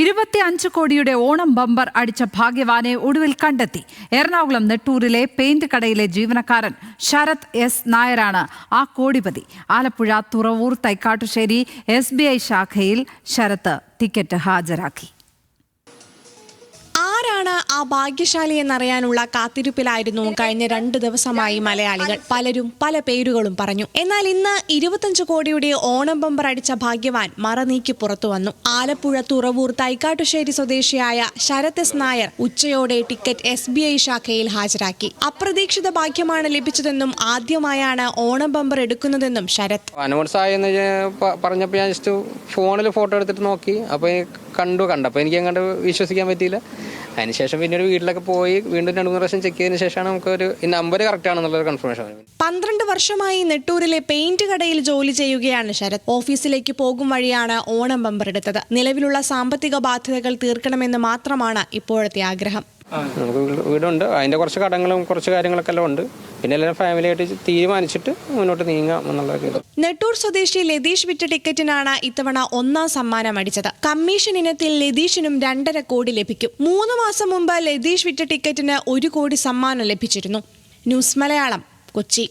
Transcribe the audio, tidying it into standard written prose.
25 കോടിയുടെ ഓണം ബമ്പർ അടിച്ച ഭാഗ്യവാനെ ഒടുവിൽ കണ്ടെത്തി. എറണാകുളം നെട്ടൂരിലെ പെയിന്റ് കടയിലെ ജീവനക്കാരൻ ശരത് എസ് നായരാണ് ആ കോടിപതി. ആലപ്പുഴ തുറവൂർ തൈക്കാട്ടുശ്ശേരി SBI ശാഖയിൽ ശരത്ത് ടിക്കറ്റ് ഹാജരാക്കി. ആരാണ് ആ ഭാഗ്യശാലി എന്നറിയാനുള്ള കാത്തിരിപ്പിലായിരുന്നു കഴിഞ്ഞ 2 ദിവസമായി മലയാളികൾ. പലരും പല പേരുകളും പറഞ്ഞു. എന്നാൽ ഇന്ന് 25 കോടിയുടെ ഓണം ബമ്പർ അടിച്ച ഭാഗ്യവാൻ മറനീക്കി പുറത്തു വന്നു. ആലപ്പുഴ തുറവൂർ തൈക്കാട്ടുശ്ശേരി സ്വദേശിയായ ശരത് എസ് നായർ ഉച്ചയോടെ ടിക്കറ്റ് SBI ശാഖയിൽ ഹാജരാക്കി. അപ്രതീക്ഷിത ഭാഗ്യമാണ് ലഭിച്ചതെന്നും ആദ്യമായാണ് ഓണം ബമ്പർ എടുക്കുന്നതെന്നും ശരത് പറഞ്ഞപ്പോൾ ഞാൻ ജസ്റ്റ് ഫോണിൽ ഫോട്ടോ എടുത്തിട്ട് നോക്കി. അപ്പോൾ കണ്ടപ്പോൾ എനിക്ക് അങ്ങോട്ട് വിശ്വസിക്കാൻ പറ്റിയില്ല. അതിനുശേഷം പിന്നീട് വീട്ടിലൊക്കെ പോയി വീണ്ടും 2-3 പ്രാവശ്യം ചെക്ക് ചെയ്തതിനു ശേഷമാണ് നമുക്കൊരു നമ്പർ കറക്റ്റ് ആണെന്നുള്ളൊരു കൺഫർമേഷൻ. 12 വർഷമായി നെട്ടൂരിലെ പെയിന്റ് കടയിൽ ജോലി ചെയ്യുകയാണ് ശരത്. ഓഫീസിലേക്ക് പോകും വഴിയാണ് ഓണം ബമ്പർ എടുത്തത്. നിലവിലുള്ള സാമ്പത്തിക ബാധ്യതകൾ തീർക്കണമെന്ന് മാത്രമാണ് ഇപ്പോഴത്തെ ആഗ്രഹം. നമുക്ക് വീടുണ്ട്, അതിൻ്റെ കുറച്ച് കടങ്ങളും കുറച്ച് കാര്യങ്ങളൊക്കെ എല്ലാം ഉണ്ട്. പിന്നെ എല്ലാവരും ഫാമിലിയായിട്ട് തീരുമാനിച്ചിട്ട് മുന്നോട്ട് നീങ്ങാം എന്നുള്ള. നെട്ടൂർ സ്വദേശി ലതീഷ് വിറ്റ ടിക്കറ്റിനാണ് ഇത്തവണ 1ാം സമ്മാനം അടിച്ചത്. കമ്മീഷൻ ഇനത്തിൽ ലതീഷിനും 2.5 കോടി ലഭിക്കും. 3 മാസം മുമ്പ് ലതീഷ് വിറ്റ ടിക്കറ്റിന് 1 കോടി സമ്മാനം ലഭിച്ചിരുന്നു. ന്യൂസ് മലയാളം, കൊച്ചി.